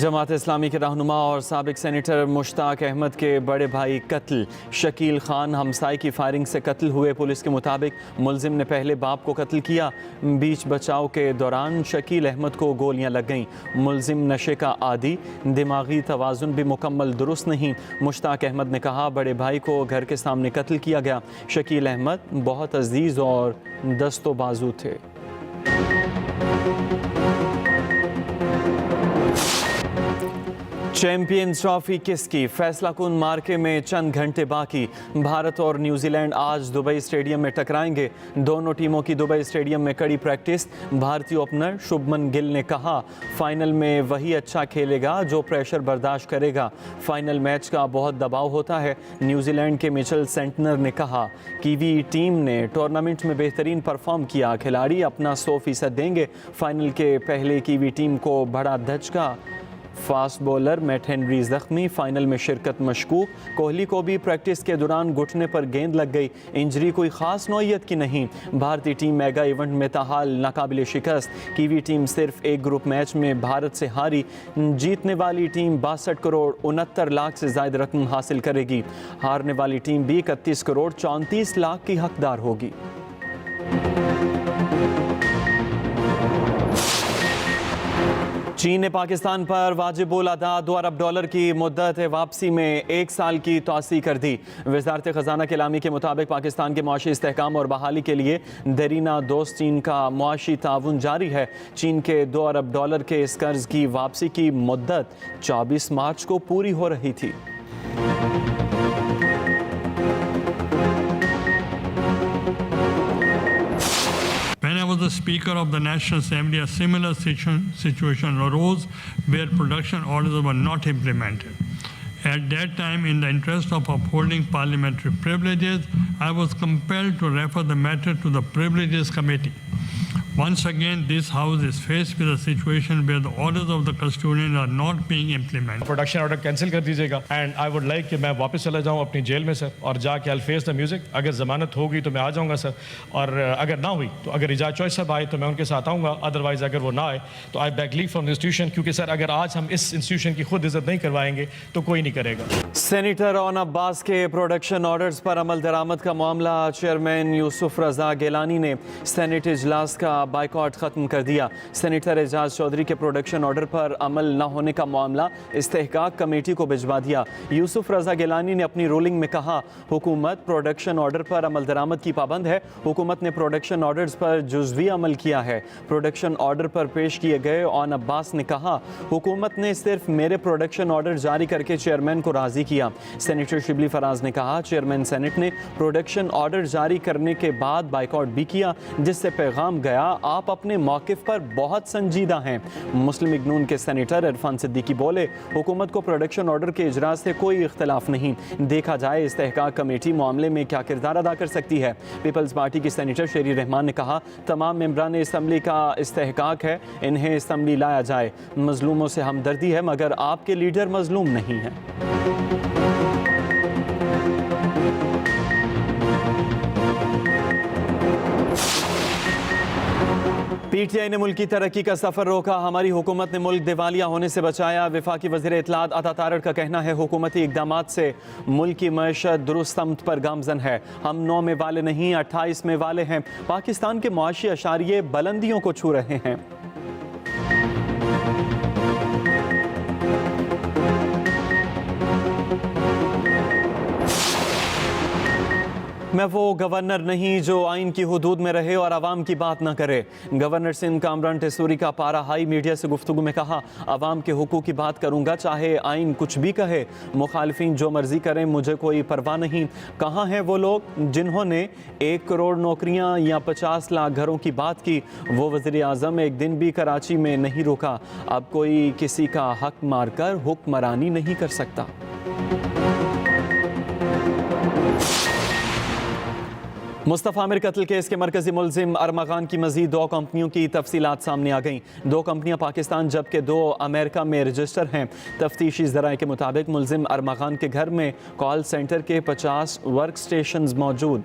जमात इस्लामी के रहनुमा और साबिक सेनेटर मुश्ताक अहमद के बड़े भाई कत्ल। शकील खान हमसाई की फायरिंग से कत्ल हुए। पुलिस के मुताबिक मुलजिम ने पहले बाप को कत्ल किया। बीच बचाव के दौरान शकील अहमद को गोलियां लग गईं। मुलजिम नशे का आदी, दिमागी तवाज़ुन भी मुकम्मल दुरुस्त नहीं। मुश्ताक अहमद ने कहा, बड़े भाई को घर के सामने कत्ल किया गया। शकील अहमद बहुत अजीज़ और दस्तो बाजू थे। चैंपियंस ट्रॉफी किसकी? फैसला कुन मार्के में चंद घंटे बाकी। भारत और न्यूजीलैंड आज दुबई स्टेडियम में टकराएंगे। दोनों टीमों की दुबई स्टेडियम में कड़ी प्रैक्टिस। भारतीय ओपनर शुभमन गिल ने कहा, फाइनल में वही अच्छा खेलेगा जो प्रेशर बर्दाश्त करेगा। फाइनल मैच का बहुत दबाव होता है। न्यूजीलैंड के मिचेल सेंटनर ने कहा, कीवी टीम ने टूर्नामेंट में बेहतरीन परफॉर्म किया। खिलाड़ी अपना 100% देंगे। फाइनल के पहले कीवी टीम को बड़ा धचका। फास्ट बॉलर मैट हेनरी जख्मी, फाइनल में शिरकत मशकूक। कोहली को भी प्रैक्टिस के दौरान घुटने पर गेंद लग गई। इंजरी कोई ख़ास नौइयत की नहीं। भारतीय टीम मेगा इवेंट में ताहाल नाकाबिले शिकस्त। कीवी टीम सिर्फ एक ग्रुप मैच में भारत से हारी। जीतने वाली टीम 62 करोड़ 69 लाख से ज़ायद रकम हासिल करेगी। हारने वाली टीम भी 31 करोड़ 34 लाख की हकदार होगी। चीन ने पाकिस्तान पर वाजिबुल अदा $2 अरब की मुद्दत वापसी में 1 साल की तौसी कर दी। वज़ारत ख़जाना के लामी के मुताबिक पाकिस्तान के मुआशी इस्तेहकाम और बहाली के लिए देरीना दोस्त चीन का मुआशी ताउन जारी है। चीन के $2 अरब के इस कर्ज की वापसी की मुद्दत 24 मार्च को पूरी हो रही थी। When I was the Speaker of the National Assembly, a similar situation arose where production orders were not implemented. At that time, in the interest of upholding parliamentary privileges, I was compelled to refer the matter to the Privileges Committee. Once again, this House is faced with a situation where the orders of the custodian are not being implemented. Production order cancel कर दीजिएगा and I would like कि मैं वापस चला जाऊं अपनी jail में sir और जाके आई फेस द म्यूजिक। अगर जमानत होगी तो मैं आ जाऊंगा सर, और अगर ना हुई तो अगर इजाज़ चॉइस साहब आए तो मैं उनके साथ आऊंगा। अदरवाइज अगर वो ना आए तो I back leave from the institution, क्योंकि सर अगर आज हम इस इंस्टीट्यूशन की खुद इज्जत नहीं करवाएंगे तो कोई नहीं करेगा। सेनेटर ओन अब्बास के प्रोडक्शन ऑर्डर्स पर अमल दरामद का मामला। चेयरमैन यूसुफ रजा गिलानी ने सेनेट इजलास का बाइकआउट खत्म कर दिया। सेनेटर एजाज चौधरी के प्रोडक्शन ऑर्डर पर अमल न होने का मामला इस्तेहकाक कमेटी को भिजवा दिया। यूसुफ रजा गिलानी ने अपनी रूलिंग में कहा, हुकूमत प्रोडक्शन ऑर्डर पर अमल दरामद की पाबंद है। हुकूमत ने प्रोडक्शन ऑर्डर्स पर जुज़वी अमल किया है। प्रोडक्शन ऑर्डर पर पेश किए गए ओन अब्बास ने कहा, हुकूमत ने सिर्फ मेरे प्रोडक्शन ऑर्डर जारी करके चेयरमैन को राजी किया। सेनेटर शिबली फराज ने कहा, चेयरमैन सेनेट ने प्रोडक्शन ऑर्डर जारी करने के बाद बाइकआउट भी किया, जिससे पैगाम गया, आप अपने मौक़िफ़ पर बहुत संजीदा हैं। मुस्लिम लीग नून के सेनेटर इरफान सिद्दीकी बोले, हुकूमत को प्रोडक्शन ऑर्डर के इजरा से कोई इख्तलाफ नहीं। देखा जाए इस्तेहकाक कमेटी मामले में क्या किरदार अदा कर सकती है। पीपल्स पार्टी की सेनेटर शेरी रहमान ने कहा, तमाम मेंबरान असम्बली का इस्तेहकाक है, इन्हें असम्बली लाया जाए। मजलूमों से हमदर्दी है मगर आपके लीडर मजलूम नहीं हैं। पीटीआई ने मुल्क की तरक्की का सफर रोका। हमारी हुकूमत ने मुल्क दिवालिया होने से बचाया। वफाकी वज़ीर इत्तलात अता तारड़ का कहना है, हुकूमती इक़दामात से मुल्क की मईशत दुरुस्त सम्त पर गामजन है। हम 9 में वाले नहीं 28 में वाले हैं। पाकिस्तान के मुआशी अशारिये बुलंदियों को छू रहे हैं। मैं वो गवर्नर नहीं जो आइन की हुदूद में रहे और आवाम की बात ना करे। गवर्नर सिंध कामरान टेसूरी का पारा हाई मीडिया से गुफ्तगू में कहा, आवाम के हुकूक की बात करूंगा चाहे आइन कुछ भी कहे। मुखालिफिन जो मर्जी करें, मुझे कोई परवाह नहीं। कहाँ हैं वो लोग जिन्होंने 1 करोड़ नौकरियां या 50 लाख घरों की बात की? वो वज़ीर आज़म एक दिन भी कराची में नहीं रुका। अब कोई किसी का हक मारकर हुक्मरानी नहीं कर सकता। मुस्तफ़ा आमिर कत्ल केस के मरकजी मुलजिम अरमागान की मज़ीद 2 कंपनियों की तफसीलात सामने आ गईं। 2 कंपनियां पाकिस्तान जबकि 2 अमेरिका में रजिस्टर हैं। तफ्तीशी ज़राए के मुताबिक मुलजिम अरमागान के घर में कॉल सेंटर के 50 वर्क स्टेशन मौजूद।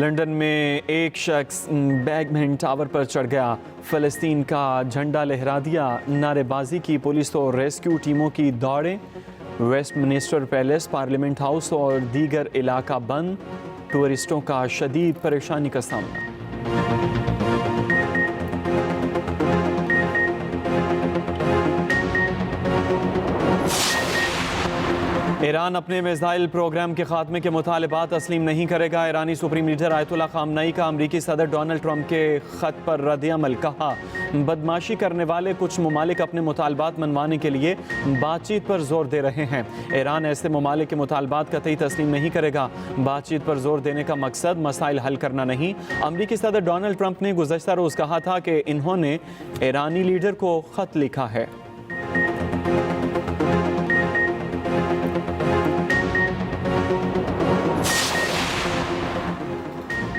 लंदन में एक शख्स बैगमैन टावर पर चढ़ गया, फ़लस्तीन का झंडा लहरा दिया, नारेबाजी की पुलिस और रेस्क्यू टीमों की दौड़ें। वेस्टमिनिस्टर पैलेस, पार्लियामेंट हाउस और दीगर इलाका बंद, टूरिस्टों का शदीद परेशानी का सामना। ईरान अपने मिसाइल प्रोग्राम के खात्मे के मुतालबात तस्लीम नहीं करेगा। ईरानी सुप्रीम लीडर आयतुल्लाह खामनई का अमरीकी सदर डोनाल्ड ट्रंप के ख़त पर रद्द-ए-अमल। कहा, बदमाशी करने वाले कुछ ममालिक अपने मुतालबात मनवाने के लिए बातचीत पर जोर दे रहे हैं। ईरान ऐसे ममालिक के मुतालबात कतई तस्लीम नहीं करेगा। बातचीत पर जोर देने का मकसद मसाइल हल करना नहीं। अमरीकी सदर डोनाल्ड ट्रंप ने गुज़श्ता रोज़ कहा था कि इन्होंने ईरानी लीडर को ख़त लिखा है।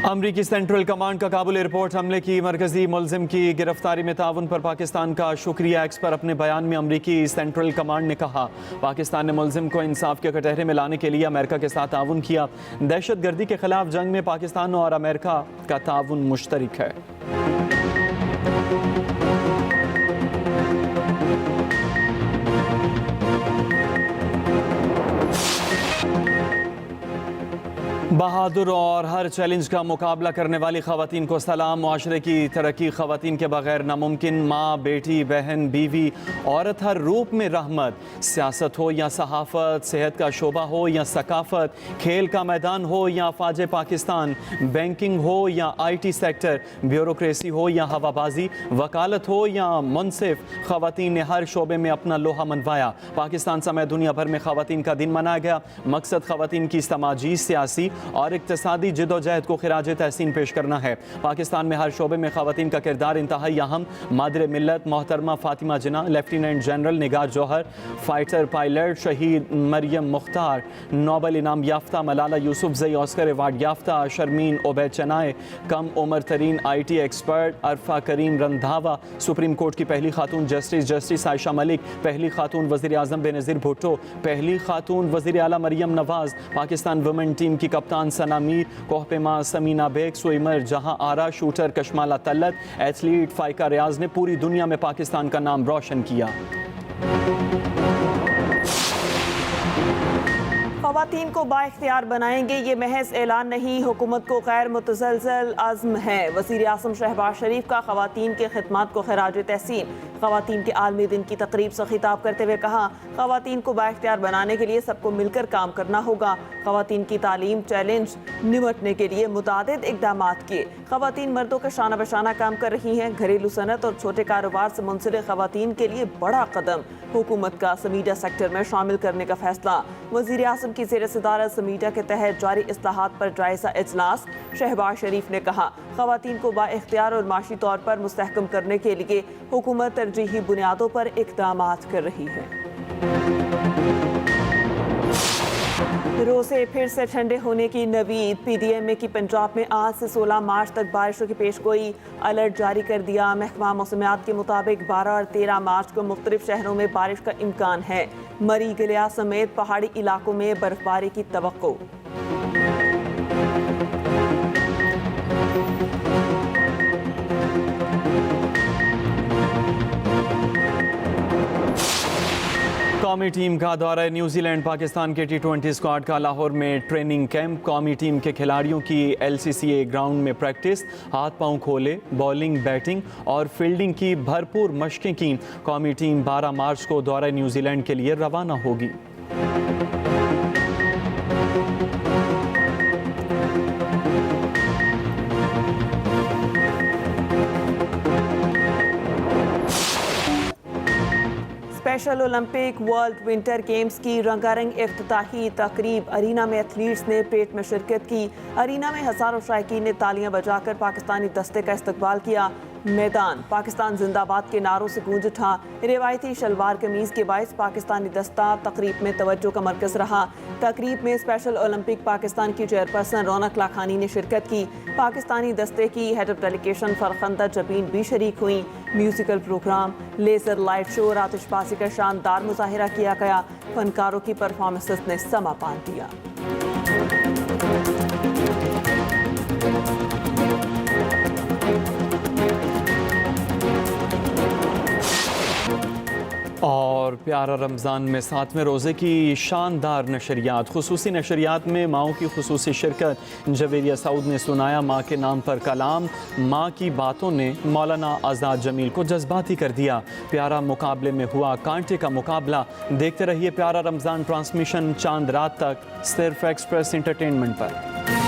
अमरीकी सेंट्रल कमांड का काबुल एयरपोर्ट हमले की मरकजी मुलजिम की गिरफ्तारी में ताउन पर पाकिस्तान का शुक्रिया। एक्स पर अपने बयान में अमरीकी सेंट्रल कमांड ने कहा, पाकिस्तान ने मुलजिम को इंसाफ के कटहरे में लाने के लिए अमेरिका के साथ ताउन किया। दहशतगर्दी के खिलाफ जंग में पाकिस्तान और अमेरिका का ताउन मुश्तरक है। बहादुर और हर चैलेंज का मुकाबला करने वाली ख़वातीन को सलाम। मुआशरे की तरक्की ख़वातीन के बगैर नामुमकिन। माँ, बेटी, बहन, बीवी, औरत हर रूप में रहमत। सियासत हो या सहाफ़त, सेहत का शोबा हो या सकाफ़त, खेल का मैदान हो या अफवाज पाकिस्तान, बैंकिंग हो या IT सेक्टर, ब्यूरोक्रेसी हो या हवाबाजी, वकालत हो या मुनसिफ, ख़वातीन ने हर शोबे में अपना लोहा मनवाया। पाकिस्तान समेत दुनिया भर में ख़वातीन का दिन मनाया गया। मकसद ख़वातीन की समाजी, सियासी और इक़्तिसादी जिदोजहद को खिराज तहसीन पेश करना है। पाकिस्तान में हर शोबे में ख़वातीन का किरदार इंतहाई अहम। मादर मिल्लत मोहतरमा फ़ातिमा जिन्ना, लेफ्टिनेंट जनरल निगार जौहर, फाइटर पायलट शहीद मरियम मुख्तार, नोबल इनाम याफ्ता मलाला यूसुफजई, ऑस्कर अवार्ड याफ्ता शर्मीन ओबैद चनाए, कम उम्र तरीन IT expert Arfa Karim Randhawa, supreme court की पहली खातून जस्टिस आयशा मलिक, पहली खातून वज़ीर आज़म बेनज़ीर भुट्टो, पहली खातून वज़ीर आला मरियम नवाज़, पाकिस्तान वुमेन टीम की कप्तान सना मीर, कोहपेमा समीना बेग, स्विमर जहां आरा, शूटर कशमाला तल्लत, एथलीट फाइका रियाज ने पूरी दुनिया में पाकिस्तान का नाम रोशन किया। ख़वातीन को बाइख्तियार बनाएंगे, ये महज ऐलान नहीं, हुकूमत को गैर मुतसलसल अज़्म है। वज़ीर आज़म शहबाज शरीफ का ख़वातीन के खिदमात को खिराज तहसीन। ख़वातीन के आलमी दिन की तकरीब से खिताब करते हुए कहा, ख़वातीन को बाइख्तियार बनाने के लिए सबको मिलकर काम करना होगा। ख़वातीन की तालीम चैलेंज निमटने के लिए मुतादिद इक़दामात किए। ख़वातीन मर्दों के शाना बशाना काम कर रही हैं। घरेलू सनत और छोटे कारोबार से मुंसलिक ख़वातीन के लिए बड़ा कदम, हुकूमत का समीडिया सेक्टर में शामिल करने का फैसला। वज़ीर आज़म की ज़ेर सदारत समीडिया के तहत जारी इस्लाहात पर जायज़ा इजलास। शहबाज शरीफ ने कहा, ख़वातीन को बाइख्तियार और माशी तौर पर मुस्तहकम करने के लिए हुकूमत तरजीही बुनियादों पर इक़दामात कर रही है। रोज़े फिर से ठंडे होने की नवीद। PDMA की पंजाब में आज से 16 मार्च तक बारिशों की पेशगोई, अलर्ट जारी कर दिया। महकमा मौसमियात के मुताबिक 12 और 13 मार्च को मुख्तलिफ शहरों में बारिश का इम्कान है। मरी गलिया समेत पहाड़ी इलाकों में बर्फबारी की तवक्को। कौमी टीम का दौरा न्यूजीलैंड। पाकिस्तान के T20 स्क्वाड का लाहौर में ट्रेनिंग कैंप। कौमी टीम के खिलाड़ियों की LCCA ग्राउंड में प्रैक्टिस। हाथ पांव खोले, बॉलिंग, बैटिंग और फील्डिंग की भरपूर मशकें की। कौमी टीम 12 मार्च को दौरा न्यूजीलैंड के लिए रवाना होगी। Special Olympic world winter games की रंगारंग इफ्तिताही तकरीब। अरीना में एथलीट्स ने पेट में शिरकत की। अरीना में हज़ारों शायकीन ने तालियां बजाकर पाकिस्तानी दस्ते का इस्तकबाल किया। मैदान पाकिस्तान जिंदाबाद के नारों से गूंज उठा। रिवायती शलवार कमीज़ के बायस पाकिस्तानी दस्ता तकरीब में तवज्जो का मरकज़ रहा। तकरीब में स्पेशल ओलंपिक पाकिस्तान की चेयरपर्सन रौनक लाखानी ने शिरकत की। पाकिस्तानी दस्ते की head of delegation Farkhanda Jabeen भी शरीक हुई। Musical programme, laser light show और आतिशबाजी का शानदार मुजाहिरा किया गया। फनकारों की परफॉर्मेंसेस ने समा बांध दिया। और प्यारा रमज़ान में 7वें रोज़े की शानदार नशरियात, खुसूसी नशरियात में माओं की खुसूसी शिरकत। जवेरिया सऊद ने सुनाया माँ के नाम पर कलाम। माँ की बातों ने मौलाना आज़ाद जमील को जज्बाती कर दिया। प्यारा मुकाबले में हुआ कांटे का मुकाबला। देखते रहिए प्यारा रमज़ान ट्रांसमिशन चांद रात तक, सिर्फ एक्सप्रेस इंटरटेनमेंट पर।